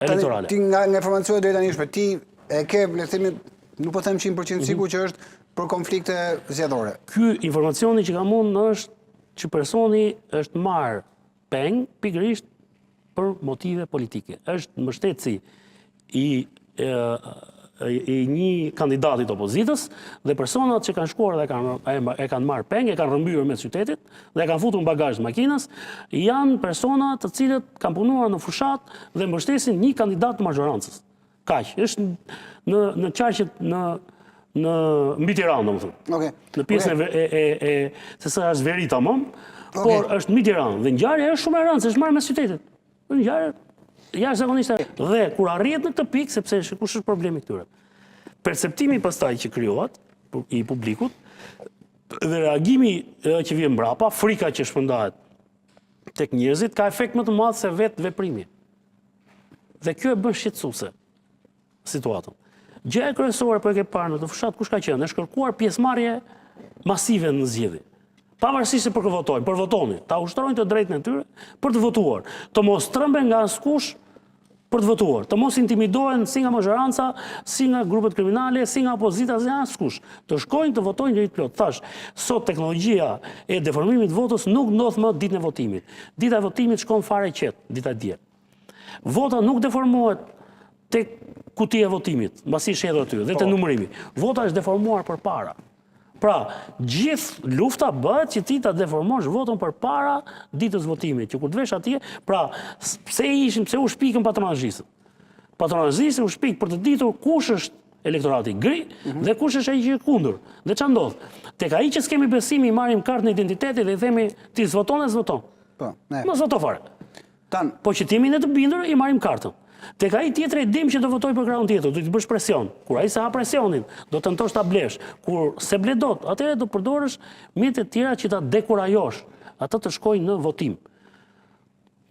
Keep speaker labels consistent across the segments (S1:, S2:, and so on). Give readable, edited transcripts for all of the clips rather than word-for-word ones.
S1: elektorale.
S2: Ti nga informacionet deri tani ti e ke, le të themi, nuk po them 100% sigur që është për konflikte zgjedhore.
S1: Ky informacioni që kam unë është që personi është marrë peng pikërisht për motive politike. Është mbështetësi i një kandidatit opozitës dhe personat që kanë shkuar dhe e kanë marrë peng, e kanë rrëmbyer mes qytetit dhe e kanë futur në bagazh të makinës, janë persona të cilët kanë punuar në fushat dhe mbështesin një kandidat të mazhorancës. Kaq, është në qarqet në mbi Tiranë, domethënë. Në pjesën se sa është veri tamam, por është mbi Tiranë dhe ngjarja është shumë e rëndësishme, është marrë mes qytetit. Ngjarja jashtëzakonisht. Dhe kur arrihet në këtë pikë, sepse kush është problemi këtyre? Perceptimi pastaj që krijohet i publikut dhe reagimi që vjen mbrapa, frika që shpërndahet tek njerëzit ka efekt më të madh se vetë veprimi. Dhe kjo e bën shqetësuese situatën. Gjëja kryesore për e ke parë në të fushat kush ka qenë? Është kërkuar pjesëmarrje masive në zgjedhje. Pavarësisht se për kë votojnë, për votoni, ta ushtrojnë të drejtën e tyre për të votuar, të mos trëmben nga askush për të votuar, të mos intimidohen si nga mazhoranca, si nga grupet kriminale, si nga opozita, si nga askush, të shkojnë të votojnë drejt plot. Thash, sot teknologjia e deformimit votës nuk ndodh më ditën e votimit. Dita e votimit shkon fare qetë, dita e diel. Vota nuk deformohet tek kutia e votimit, mbasi shedhur aty, dhe te numërimi. Vota është deformuar përpara. Pra, gjithë lufta bëhet që ti ta deformosh votën përpara ditës votimit, që kur të vesh atje, pra, pse u shpikën patronazhistët? Patronazhistët u shpik për të ditur kush është elektorati gri dhe kush është ai që është kundër. Dhe ç'a ndodh? Tek ai që s'kemi besim i marrim kartën e identitetit dhe i themi ti s'voton, s'voton. Po, mos voto fare. Po që ti jemi ne të bindur i marrim kartën. Tek ai tjetër e dim që do votoj për krahun tjetër, do të bësh presion. Kur ai sa ha presionin, do tentosh ta blesh. Kur se ble dot, atëherë do përdorësh mjete të tjera që ta dekurajosh ata të shkojnë në votim.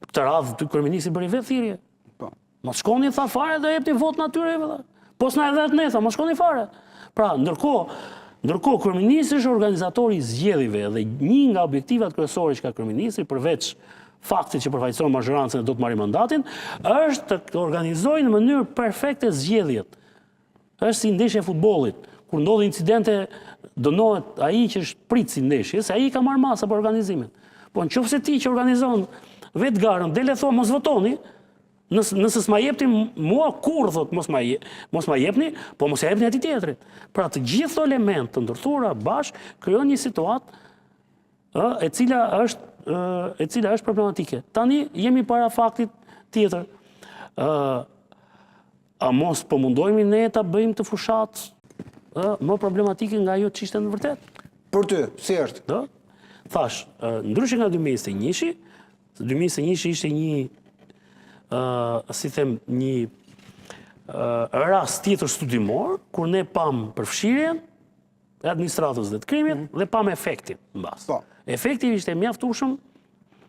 S1: Këtë radhë ty kryeministri bëri vetë thirrje. Po. Mos shkoni tha fare do jepni vot natyrë valla. Po s'na e dhet ne tha, mos shkoni fare. Pra, ndërkohë kryeministri është organizatori i zgjedhjeve dhe një nga objektivat kryesore që ka kryeministri përveç fakti që përfaqëson mazhorancën e do të marrë mandatin, është të organizojë në mënyrë perfekte zgjedhjet. Është si ndeshja e futbollit, kur ndodhin incidente, dënohet ai që është prit si ndeshje, se ai ka marrë masa për organizimin. Po nëse ti që organizon vetë garën, dele thon mos votoni, nëse s'ma jepni mua kur thot mos ma jepni, po mos ja jepni atij tjetrit. Pra të gjithë këto elementë të ndërthura bashkë krijojnë një situatë e cila është problematike. Tani jemi para faktit tjetër. A mos po mundohemi ne ta bëjmë të fushat më problematike nga ajo që ishte në vërtet?
S2: Për ty, si është?
S1: Thash, ndryshe nga 2021, 2021 ishte një rast tjetër studimor, kur ne pam përfshirjen e administratës dhe të krimit dhe pam efektin mbas. Efekti ishte mjaftueshëm,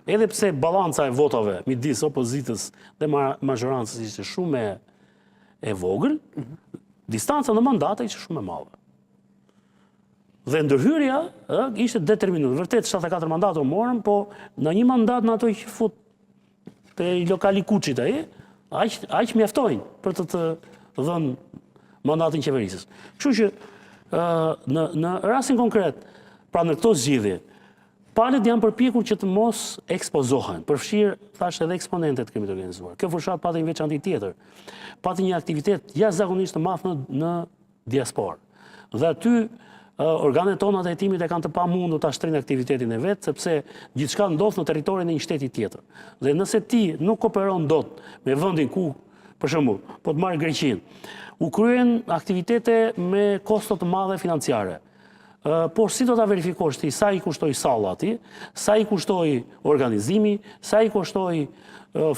S1: edhe pse balanca e votave midis opozitës dhe mazhorancës ishte shumë e vogël, distanca në mandate ishte shumë e madhe. Dhe ndërhyrja ishte determinuese. Vërtet 74 mandate u morën, po në një mandat në ato që fut te lokali Kuçit ai, aq mjaftojnë për të dhënë mandatin qeverisës. Kështu që në rastin konkret, pra në këto zgjidhje, palët janë përpjekur që të mos ekspozohen, përfshirë, thash edhe eksponentet të krimit organizuar. Kjo fushat pati një veçanti tjetër, pati një aktivitet jashtëzakonisht të madh në diasporë. Dhe aty organet tona të hetimit e kanë të pamundur ta shtrinë aktivitetin e vet, sepse gjithçka ndodh në territorin e një shteti tjetër. Dhe nëse ti nuk kooperon dot me vendin ku, për shembull, po të marrë Greqinë, u kryen aktivitete me kosto të mëdha financiare. Por si do ta verifikosh ti sa i kushtoi salla aty, sa i kushtoi organizimi, sa i kushtoi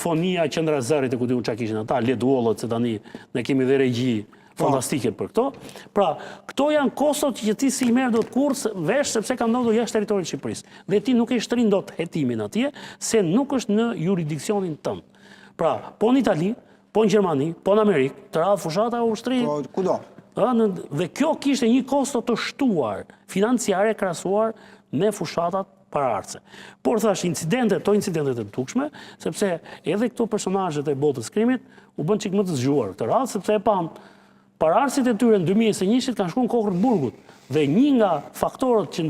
S1: fonia, qendra e zërit e ku diun çka kishin ata, ledwollët, se tani ne kemi dhe regji fantastike për këto. Pra, këto janë kostot që ti si i merr dot kurrë vesh sepse ka ndodhur jashtë territorit të Shqipërisë. Dhe ti nuk e shtrin dot hetimin atje, se nuk është në jurisdiksionin tënd. Pra, po në Itali, po në Gjermani, po në Amerikë, të radhë fushata u shtrin.
S2: Po kudo?
S1: Dhe kjo kishte një kosto të shtuar financiare krahasuar me fushatat paraardhëse. Por thash incidentet e dukshme, sepse edhe këto personazhet e botës krimit u bën çik më të zgjuar këtë radhë, sepse e pam paraardhësit e tyre në 2021 kanë shkuar në kokën e burgut. Dhe një nga faktorët që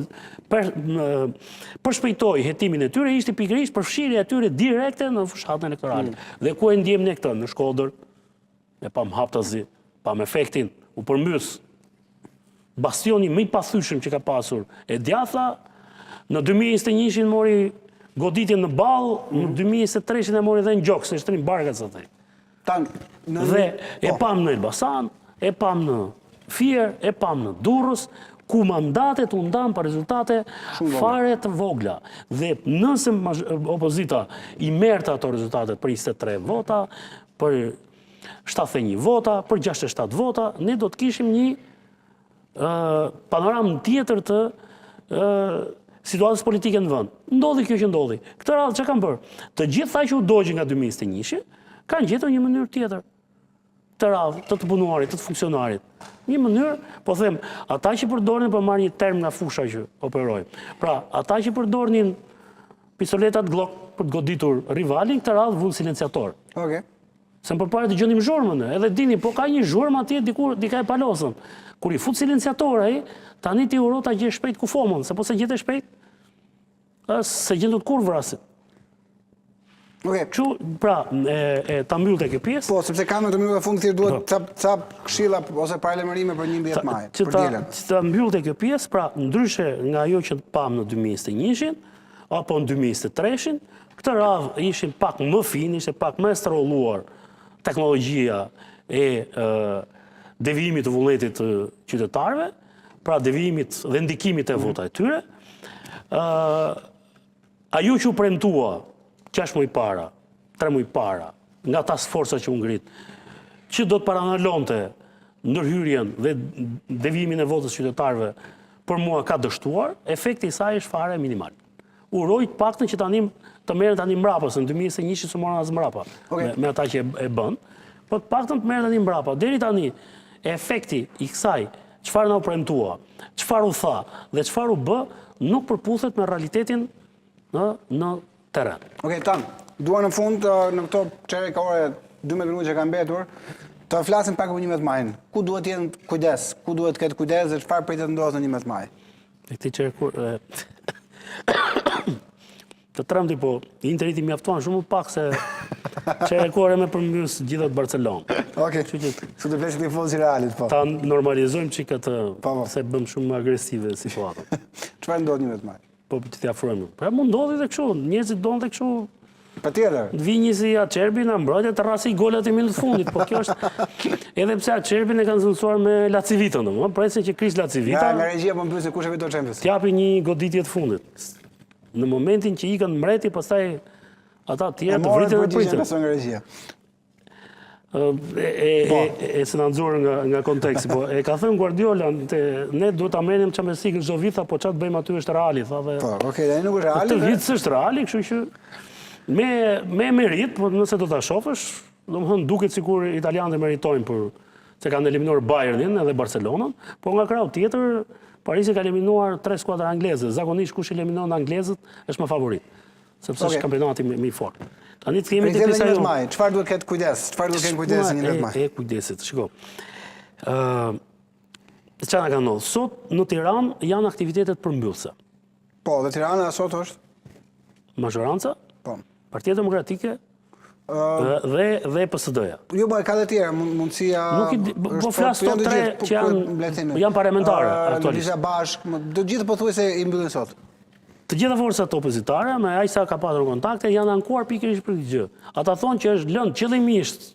S1: përshpejtoi hetimin e tyre ishte pikërisht përfshirja e tyre direkte në fushatën elektorale. Dhe ku e ndjem ne këtë? Në Shkodër, e pam haptazi, pam efektin, u përmbys bastioni më i pathyeshëm që ka pasur e djatha. Në 2021 mori goditjen në Ballë, në 2023 e mori edhe në Gjokë, se shtrim barkat sa thej. Dhe e pam në Elbasan, e pam në Fier, e pam në Durrës, ku mandatet u ndan për rezultate fare të vogla. Dhe nëse opozita i merrte ato rezultate për 23 vota, për 71 vota, për 67 vota, ne do të kishim një panoramë tjetër të situatës politike në vend. Ndodhi kjo që ndodhi. Këtë radhë që kanë bërë? Të gjithë tha që u dogjën nga 2021, kanë gjetur një mënyrë tjetër të radhë, të punuarit, të funksionarit. Një mënyrë, po them, ata që përdornin për marrë një term nga fusha që operojnë. Pra, ata që përdornin pistoletat Glock për të goditur rivalin, këtë radhë vull silenciator. Se më përpare të gjëndim zhurmën, edhe dini, po ka një zhurmë atje dika e palosën. Kur i fut silenciator ai, tani ti uro ta gjesh shpejt kufomën, se po se gjetë shpejt, se gjendot kur vrasit. Pra, ta mbyll të kjo pjesë.
S2: Po, sepse kam në të minuta fund thirë duhet ca këshilla ose paralajmërime për 11 maj, për dielën.
S1: Që ta mbyll të kjo pjesë, pra, ndryshe nga ajo që pam në 2021, apo në 2023, këtë radhë ishin pak më finë, ishte pak më strolluar teknologjia e devijimit të vullnetit të qytetarëve, pra devijimit dhe ndikimit e vota e tyre. Ajo që u premtua 6 muaj para, 3 muaj para, nga task forca që u ngrit, që do të paranalonte ndërhyrjen dhe devijimin e votës qytetarëve, për mua ka dështuar, efekti i saj është fare minimal. Urojt paktën që tani të merren tani mbrapa, se në 2021 s'u morën as mbrapa me ata që e bën, po të paktën të merren tani mbrapa. Deri tani efekti i kësaj, çfarë na u premtua, çfarë u tha dhe çfarë u bë, nuk përputhet me realitetin në terren.
S2: Tan, dua në fund në këto çerek ore 12 minuta që kanë mbetur, të flasim pak për 11 majin. Ku duhet të jenë kujdes, ku duhet të ketë kujdes dhe çfarë pritet të ndodhë në 11 maj?
S1: Këti çerek të tremti, po Interi ti mjafton shumë pak se çerekore me përmbys gjithë të Barcelonë.
S2: Su të flesit tifoz i Realit, po.
S1: Ta normalizojmë që këtë, se bëm shumë agresive situatën.
S2: Çfarë ndodh 11 maj?
S1: Po që t'i afrojmë. Pra mund ndodhi dhe kështu, njerëzit donë dhe kështu.
S2: Patjetër.
S1: Të vi një si Acerbi në mbrojtje të rasi golat e minut fundit, po kjo është edhe pse Acerbin e kanë zënësuar me Lacivitën, presin që krish Lacivita.
S2: Nga regjia po mbysë kush e fiton Champions.
S1: T'japi një goditje të fundit. Në momentin që ikën mbreti, pastaj ata tjerë të vritin dhe pritin.
S2: Nga regjia.
S1: Se në nëzurë nga konteksti, po e ka thënë Guardiola, ne duhet ta merrim Champions League çdo vit, po çfarë bëjmë aty është Reali, tha dhe.
S2: Po, dhe nuk është Reali.
S1: Këtë vit s'është Reali, kështu që me merit, po nëse do ta shohësh, domethënë duket sikur italianët meritojnë për se kanë eliminuar Bayernin edhe Barcelonën, po nga krau tjetër Parisi ka eliminuar 3 skuadra angleze. Zakonisht kush eliminon anglezët është më favorit, sepse është kampionati më i fortë. Tani të kemi të pjesa jo.
S2: Çfarë duhet ketë kujdes? Çfarë duhet kenë kujdes në 11 maj?
S1: Kujdesit, shiko. Çfarë ka ndodhur? Sot në Tiranë janë aktivitetet përmbyllse.
S2: Po, dhe Tirana sot është?
S1: Mazhoranca?
S2: Po.
S1: Partia Demokratike dhe PSD-ja.
S2: Jo, po ka dhe tjera, mundësia...
S1: Po flas to 3 që janë parlamentare aktualisht.
S2: Lisha Bashk, të gjithë pothuajse i mbyllin sot.
S1: Të gjitha forcat opozitare, me aq sa ka pasur kontakte, janë ankuar pikërisht për këtë gjë. Ata thonë që është lënë qëllimisht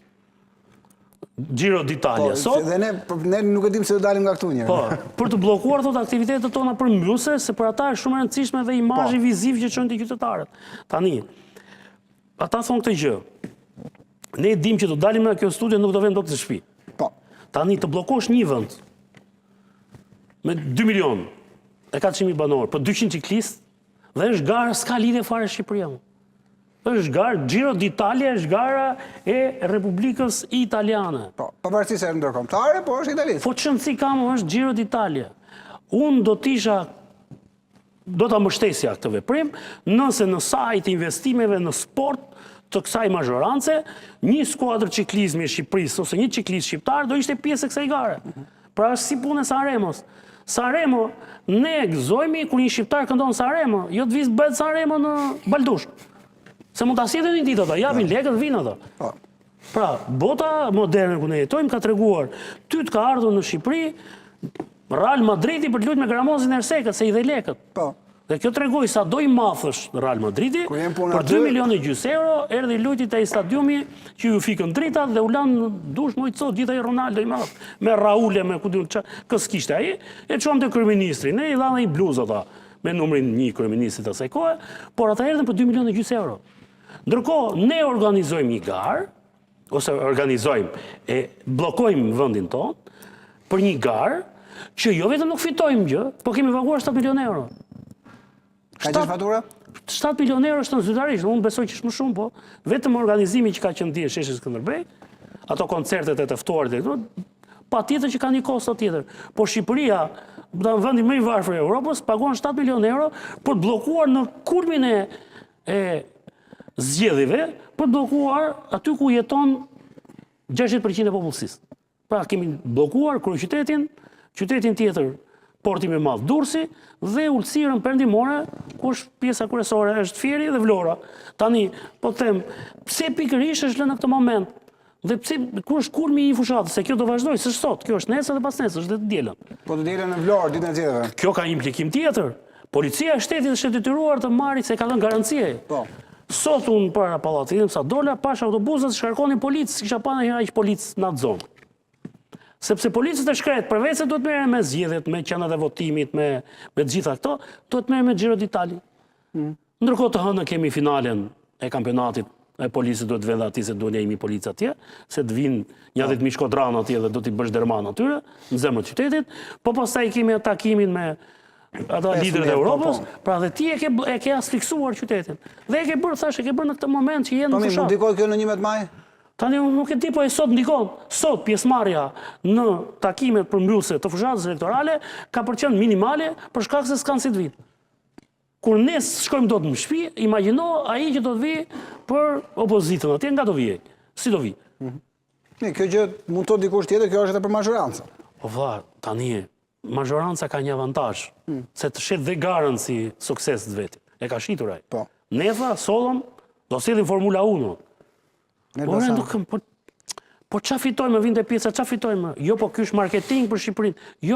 S1: Giro d'Italia sot.
S2: Dhe ne nuk e dim se do dalim nga këtu një.
S1: Po, për të bllokuar thotë aktivitetet tona përmbyllse, se për ata është shumë e rëndësishme dhe imazhi viziv që çojnë te qytetarët. Tani, ata thonë këtë gjë. Ne dim që do dalim nga kjo studio, nuk do vëmë dot në shtëpi.
S2: Po.
S1: Tani të bllokosh një vend me 2 milion e 400.000 banor, për 200 ciklistë, dhe është gara, s'ka lidhje fare Shqipëria. Është gara, Giro d'Italia është gara e Republikës Italiane.
S2: Po, pavarësisht se është ndërkombëtare, po është italiane.
S1: Po çëndsi kam është Giro d'Italia. Unë do t'isha do ta mbështesja këtë veprim, nëse në sajt investimeve në sport të kësaj mazhorance, një skuadër ciklizmi e Shqipërisë ose një ciklist shqiptar do ishte pjesë e kësaj gare. Pra është si punë e Sanremos. Sanremo, ne gëzojmë kur një shqiptar këndon Sanremo, jo të vizë bëhet Sanremo në Baldush. Se mund ta sjellin një ditë ata, japin lekët, vinë ata. Pra, bota moderne ku ne jetojmë ka treguar, ty të ka ardhur në Shqipëri Real Madridi për të luajtur me Gramozin e Ersekët, se i dhe lekët. Dhe kjo tregoj sa do i mathësh Real Madridi, për 2,5 milionë euro, erdhi lujti te stadiumi që ju fikën dritat dhe u lanë dush më i cot gjithaj Ronaldo i madh, me Raule, me ku diun kës kishte ai, e çon te kryeministri, ne i dhanë ai bluzë ata, me numrin 1 kryeministrit asaj kohe, por ata erdhën për 2,5 milionë euro. Ndërkohë ne organizojmë një garë, ose organizojmë e bllokojmë vendin tonë për një garë që jo vetëm nuk fitojmë gjë, po kemi paguar 7 milionë euro.
S2: Ka gjithë fatura?
S1: 7 milionë euro është në zyrtarisht, unë besoj që është më shumë, po vetëm organizimi që ka qenë dje Sheshi Skënderbej, ato koncertet e të ftuarit e këtu, patjetër që ka një kosto tjetër. Po Shqipëria, vendi më i varfër i Evropës, paguan 7 milionë euro për të bllokuar në kulmin e zgjedhjeve, për të bllokuar aty ku jeton 60% e popullsisë. Pra kemi bllokuar kryeqytetin, qytetin tjetër, porti më i madh Durrësi dhe ulësirën perëndimore, ku është pjesa kryesore është Fieri dhe Vlora. Tani, po them, pse pikërisht është lënë në këtë moment? Dhe pse ku është kulmi i fushatës? Se kjo do vazhdojë, s'është sot, kjo është nesër dhe pas nesër, është të dielën.
S2: Po të dielën në Vlorë ditën e zgjedhjeve.
S1: Kjo ka implikim tjetër. Policia e shtetit është e detyruar të marrë se ka dhënë garancie.
S2: Po.
S1: Sot unë para pallatit sa dola, pash autobusat shkarkonin policë, s'kisha pa ndonjëherë aq policë në atë zonë. Sepse policët e shkret, përveç se duhet merren me zgjedhjet, me qenat e votimit, me të gjitha këto, duhet merren me Giro d'Italia. Ndërkohë të hënë kemi finalen e kampionatit, e policët duhet vënë aty se duhet jemi policë atje, se të vinë 10.000 shkodran atje dhe do t'i bësh derman atyre, në zemër të qytetit, po pastaj kemi takimin me ata liderët e Europës, pra dhe ti e ke asfiksuar qytetin. Dhe e ke bërë, thash, e ke bërë në këtë moment që jenë në fushat.
S2: Po ndikoj kjo në 11 maj?
S1: Tani nuk e di, po e sot ndikon. Sot pjesëmarrja në takimet përmbyllëse të fushatës elektorale ka qenë minimale për shkak se s'kanë si të vinë. Kur ne shkojmë dot në shtëpi, imagjino ai që do të vi për opozitën atje, nga do vijë? Si do vi?
S2: Kjo gjë mund të dikush tjetër, kjo është edhe për mazhorancën.
S1: Po valla, tani mazhoranca ka një avantazh, se të shet dhe garën si sukses të vetit. E ka shitur ai.
S2: Po.
S1: Ne tha, sollëm, do sillim Formula 1. Po ç'a fitojmë, vinte pjesa, ç'a fitojmë? Jo, po ky është marketing për Shqipërinë. Jo,